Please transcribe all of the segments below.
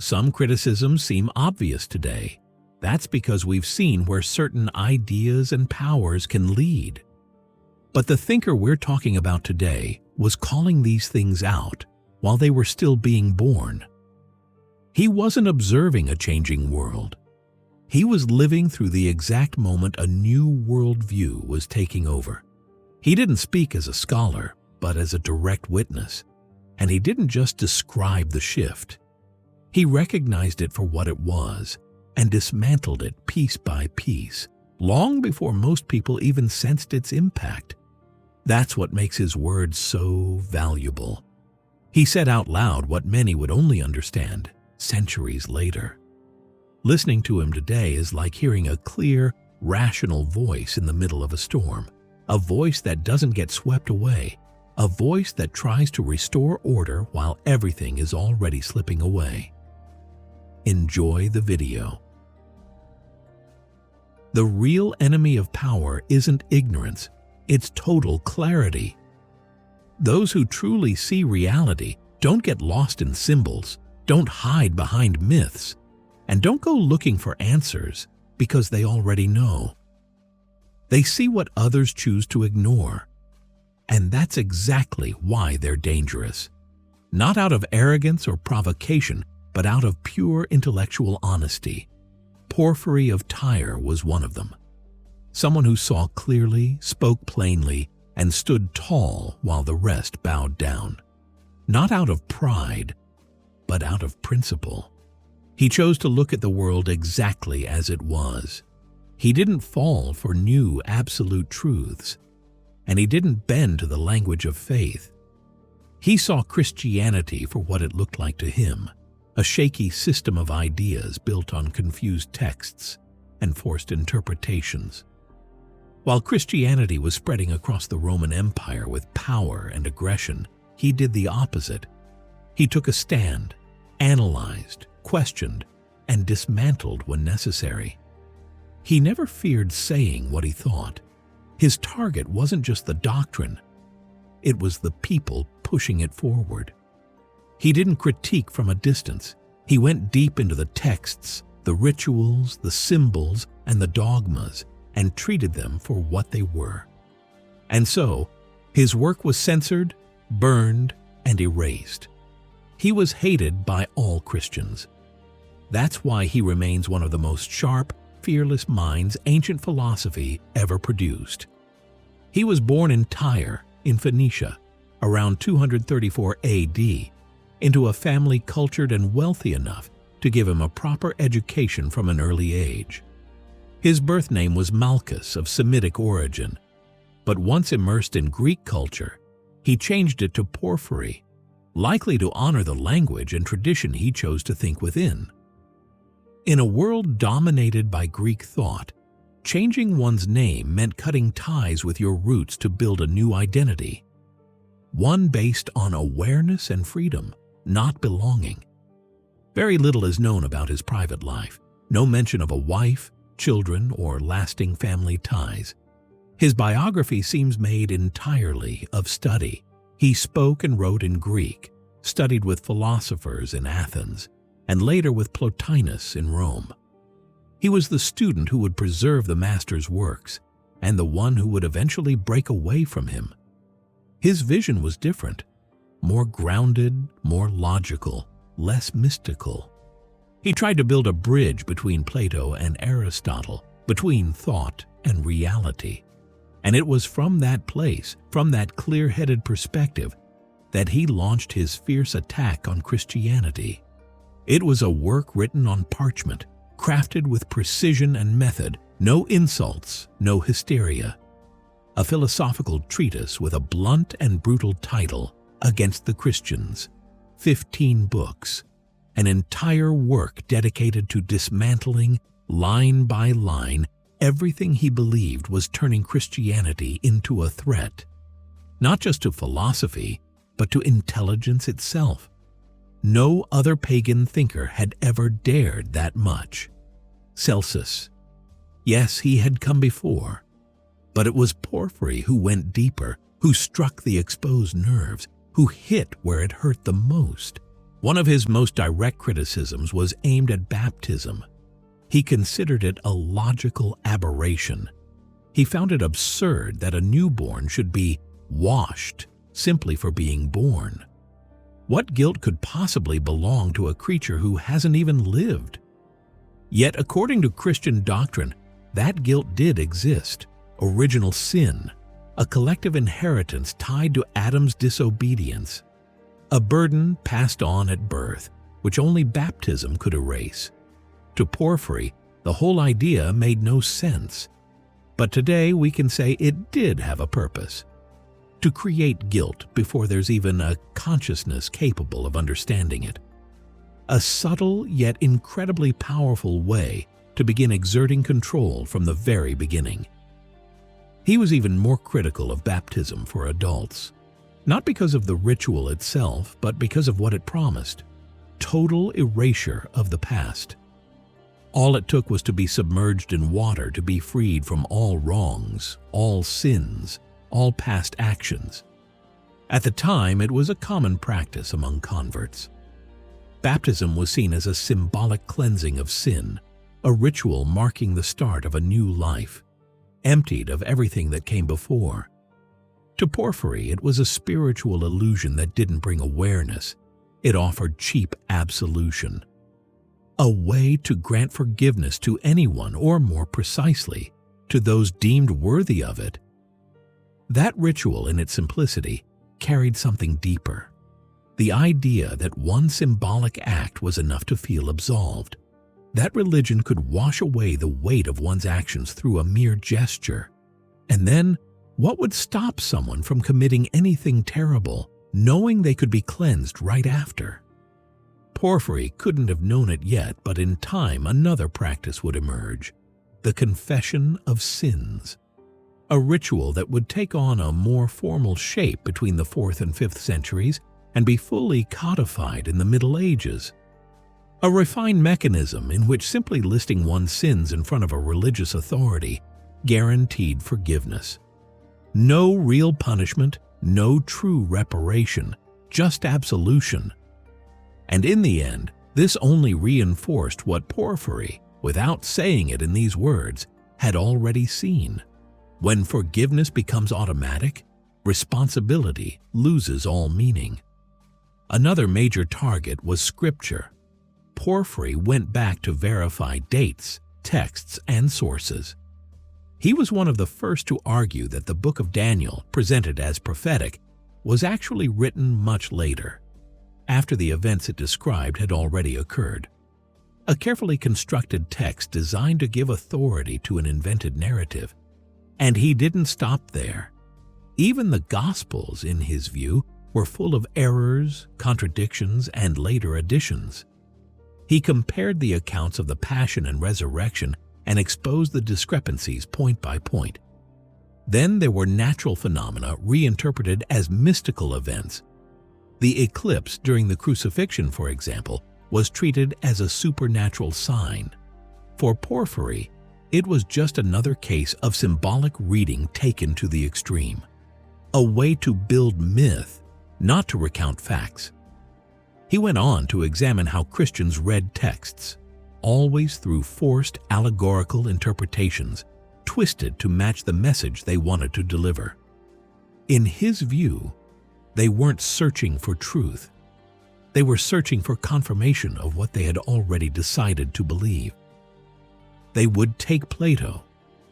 some criticisms seem obvious today. That's because we've seen where certain ideas and powers can lead. But the thinker we're talking about today was calling these things out while they were still being born. He wasn't observing a changing world. He was living through the exact moment a new worldview was taking over. He didn't speak as a scholar, but as a direct witness. And he didn't just describe the shift. He recognized it for what it was and dismantled it piece by piece, long before most people even sensed its impact. That's what makes his words so valuable. He said out loud what many would only understand centuries later. Listening to him today is like hearing a clear, rational voice in the middle of a storm, a voice that doesn't get swept away, a voice that tries to restore order while everything is already slipping away. Enjoy the video. The real enemy of power isn't ignorance, it's total clarity. Those who truly see reality don't get lost in symbols, don't hide behind myths, and don't go looking for answers because they already know. They see what others choose to ignore. And that's exactly why they're dangerous. Not out of arrogance or provocation, but out of pure intellectual honesty. Porphyry of Tyre was one of them. Someone who saw clearly, spoke plainly, and stood tall while the rest bowed down. Not out of pride, but out of principle. He chose to look at the world exactly as it was. He didn't fall for new absolute truths, and he didn't bend to the language of faith. He saw Christianity for what it looked like to him, a shaky system of ideas built on confused texts and forced interpretations. While Christianity was spreading across the Roman Empire with power and aggression, he did the opposite. He took a stand, analyzed, questioned, and dismantled when necessary. He never feared saying what he thought. His target wasn't just the doctrine, it was the people pushing it forward. He didn't critique from a distance. He went deep into the texts, the rituals, the symbols, and the dogmas, and treated them for what they were. And so, his work was censored, burned, and erased. He was hated by all Christians. That's why he remains one of the most sharp, fearless minds ancient philosophy ever produced. He was born in Tyre, in Phoenicia, around 234 AD, into a family cultured and wealthy enough to give him a proper education from an early age. His birth name was Malchus, of Semitic origin, but once immersed in Greek culture, he changed it to Porphyry, likely to honor the language and tradition he chose to think within. In a world dominated by Greek thought, changing one's name meant cutting ties with your roots to build a new identity, one based on awareness and freedom, not belonging. Very little is known about his private life, no mention of a wife, children, or lasting family ties. His biography seems made entirely of study. He spoke and wrote in Greek, studied with philosophers in Athens, and later with Plotinus in Rome. He was the student who would preserve the master's works, and the one who would eventually break away from him. His vision was different, more grounded, more logical, less mystical. He tried to build a bridge between Plato and Aristotle, between thought and reality. And it was from that place, from that clear-headed perspective, that he launched his fierce attack on Christianity. It was a work written on parchment, crafted with precision and method, no insults, no hysteria. A philosophical treatise with a blunt and brutal title, Against the Christians, 15 books, an entire work dedicated to dismantling, line by line, everything he believed was turning Christianity into a threat, not just to philosophy, but to intelligence itself. No other pagan thinker had ever dared that much. Celsus. Yes, he had come before, but it was Porphyry who went deeper, who struck the exposed nerves, who hit where it hurt the most. One of his most direct criticisms was aimed at baptism. He considered it a logical aberration. He found it absurd that a newborn should be washed simply for being born. What guilt could possibly belong to a creature who hasn't even lived? Yet, according to Christian doctrine, that guilt did exist. Original sin, a collective inheritance tied to Adam's disobedience, a burden passed on at birth, which only baptism could erase. To Porphyry, the whole idea made no sense. But today we can say it did have a purpose: to create guilt before there's even a consciousness capable of understanding it. A subtle yet incredibly powerful way to begin exerting control from the very beginning. He was even more critical of baptism for adults, not because of the ritual itself, but because of what it promised: total erasure of the past. All it took was to be submerged in water to be freed from all wrongs, all sins, all past actions. At the time, it was a common practice among converts. Baptism was seen as a symbolic cleansing of sin, a ritual marking the start of a new life, emptied of everything that came before. To Porphyry, it was a spiritual illusion that didn't bring awareness. It offered cheap absolution, a way to grant forgiveness to anyone, or more precisely, to those deemed worthy of it. That ritual, in its simplicity, carried something deeper: the idea that one symbolic act was enough to feel absolved. That religion could wash away the weight of one's actions through a mere gesture. And then, what would stop someone from committing anything terrible, knowing they could be cleansed right after? Porphyry couldn't have known it yet, but in time another practice would emerge: the confession of sins. A ritual that would take on a more formal shape between the 4th and 5th centuries and be fully codified in the Middle Ages. A refined mechanism in which simply listing one's sins in front of a religious authority guaranteed forgiveness. No real punishment, no true reparation, just absolution. And in the end, this only reinforced what Porphyry, without saying it in these words, had already seen. When forgiveness becomes automatic, responsibility loses all meaning. Another major target was Scripture. Porphyry went back to verify dates, texts, and sources. He was one of the first to argue that the book of Daniel, presented as prophetic, was actually written much later, after the events it described had already occurred. A carefully constructed text designed to give authority to an invented narrative. And he didn't stop there. Even the Gospels, in his view, were full of errors, contradictions, and later additions. He compared the accounts of the Passion and Resurrection and exposed the discrepancies point by point. Then there were natural phenomena reinterpreted as mystical events. The eclipse during the crucifixion, for example, was treated as a supernatural sign. For Porphyry, it was just another case of symbolic reading taken to the extreme. A way to build myth, not to recount facts. He went on to examine how Christians read texts, always through forced allegorical interpretations, twisted to match the message they wanted to deliver. In his view, they weren't searching for truth. They were searching for confirmation of what they had already decided to believe. They would take Plato,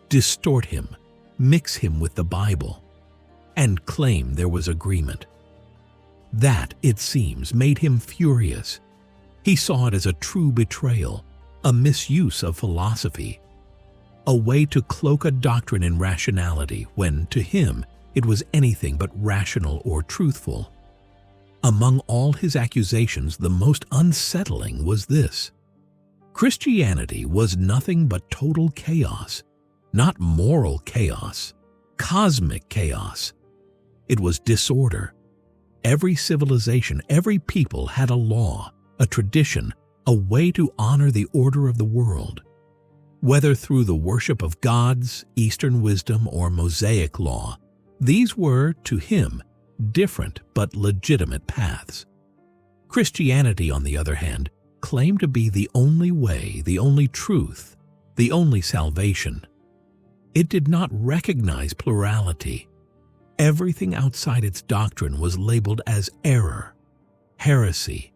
distort him, mix him with the Bible, and claim there was agreement. That, it seems, made him furious. He saw it as a true betrayal, a misuse of philosophy, a way to cloak a doctrine in rationality when, to him, it was anything but rational or truthful. Among all his accusations, the most unsettling was this: Christianity was nothing but total chaos, not moral chaos, cosmic chaos. It was disorder. Every civilization, every people had a law, a tradition, a way to honor the order of the world. Whether through the worship of gods, Eastern wisdom, or Mosaic law, these were, to him, different but legitimate paths. Christianity, on the other hand, claimed to be the only way, the only truth, the only salvation. It did not recognize plurality. Everything outside its doctrine was labeled as error, heresy,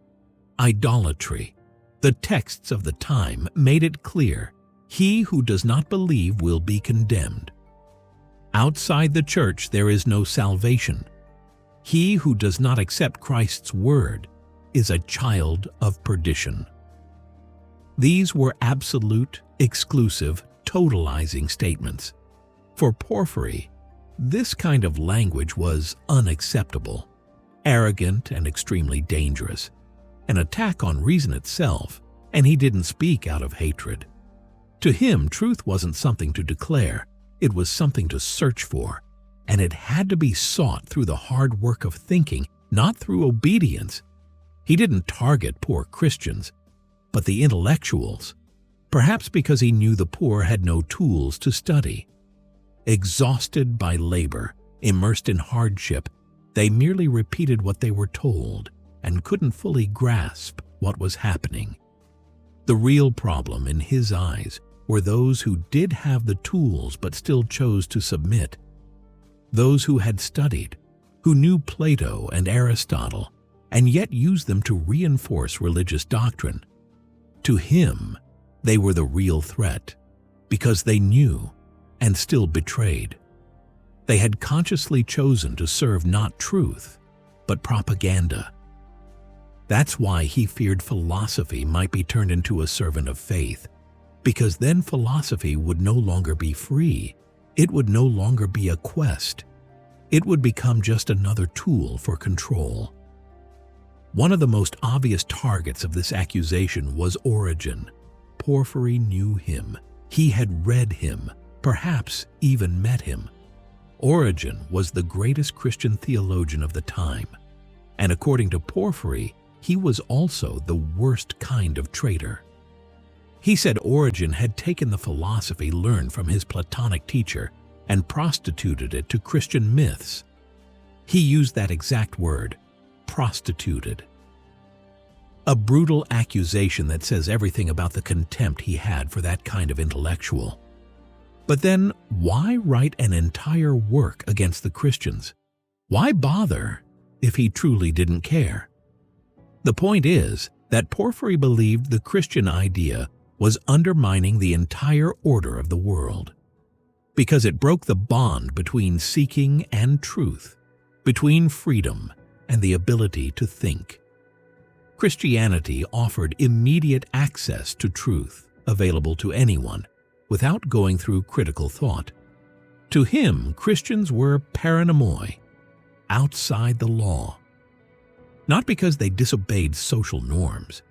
idolatry. The texts of the time made it clear, he who does not believe will be condemned. Outside the church there is no salvation. He who does not accept Christ's word is a child of perdition. These were absolute, exclusive, totalizing statements. For Porphyry, this kind of language was unacceptable, arrogant and extremely dangerous, an attack on reason itself, and he didn't speak out of hatred. To him, truth wasn't something to declare, it was something to search for, and it had to be sought through the hard work of thinking, not through obedience. He didn't target poor Christians, but the intellectuals, perhaps because he knew the poor had no tools to study. Exhausted by labor, immersed in hardship, they merely repeated what they were told and couldn't fully grasp what was happening. The real problem in his eyes were those who did have the tools but still chose to submit. Those who had studied, who knew Plato and Aristotle, and yet used them to reinforce religious doctrine. To him, they were the real threat, because they knew and still betrayed. They had consciously chosen to serve not truth, but propaganda. That's why he feared philosophy might be turned into a servant of faith, because then philosophy would no longer be free. It would no longer be a quest. It would become just another tool for control. One of the most obvious targets of this accusation was Origen. Porphyry knew him. He had read him, perhaps even met him. Origen was the greatest Christian theologian of the time, and according to Porphyry, he was also the worst kind of traitor. He said Origen had taken the philosophy learned from his Platonic teacher and prostituted it to Christian myths. He used that exact word, prostituted. A brutal accusation that says everything about the contempt he had for that kind of intellectual. But then, why write an entire work against the Christians? Why bother if he truly didn't care? The point is that Porphyry believed the Christian idea was undermining the entire order of the world, because it broke the bond between seeking and truth, between freedom and the ability to think. Christianity offered immediate access to truth, available to anyone, without going through critical thought. To him, Christians were paranomoi, outside the law. Not because they disobeyed social norms,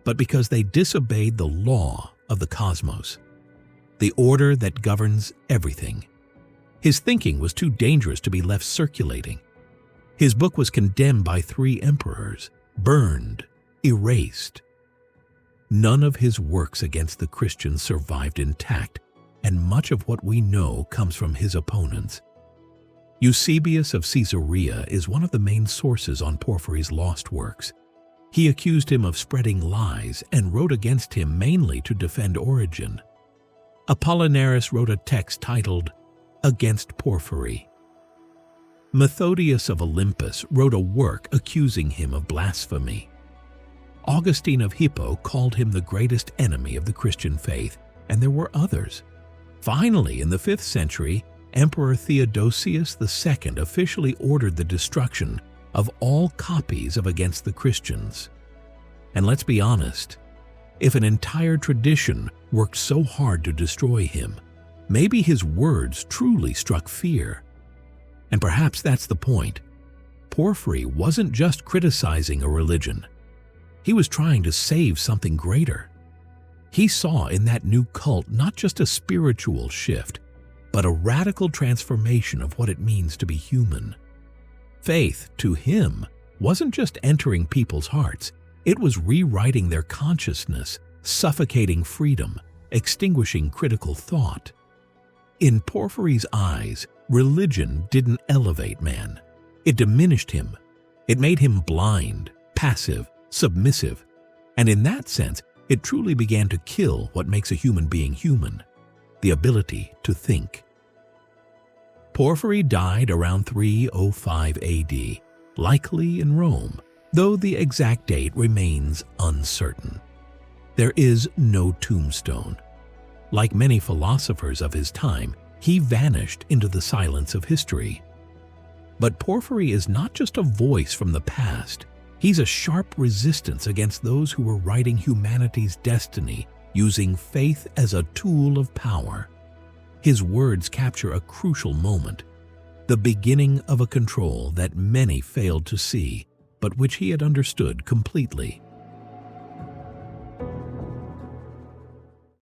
but because they disobeyed the law of the cosmos, the order that governs everything. His thinking was too dangerous to be left circulating. His book was condemned by 3 emperors, burned, erased. None of his works against the Christians survived intact, and much of what we know comes from his opponents. Eusebius of Caesarea is one of the main sources on Porphyry's lost works. He accused him of spreading lies and wrote against him mainly to defend Origen. Apollinaris wrote a text titled, "Against Porphyry." Methodius of Olympus wrote a work accusing him of blasphemy. Augustine of Hippo called him the greatest enemy of the Christian faith, and there were others. Finally, in the 5th century, Emperor Theodosius II officially ordered the destruction of all copies of Against the Christians. And let's be honest, if an entire tradition worked so hard to destroy him, maybe his words truly struck fear. And perhaps that's the point. Porphyry wasn't just criticizing a religion. He was trying to save something greater. He saw in that new cult not just a spiritual shift, but a radical transformation of what it means to be human. Faith, to him, wasn't just entering people's hearts, it was rewriting their consciousness, suffocating freedom, extinguishing critical thought. In Porphyry's eyes, religion didn't elevate man. It diminished him. It made him blind, passive, submissive, and in that sense, it truly began to kill what makes a human being human, the ability to think. Porphyry died around 305 AD, likely in Rome, though the exact date remains uncertain. There is no tombstone. Like many philosophers of his time, he vanished into the silence of history. But Porphyry is not just a voice from the past. He's a sharp resistance against those who were writing humanity's destiny using faith as a tool of power. His words capture a crucial moment, the beginning of a control that many failed to see, but which he had understood completely.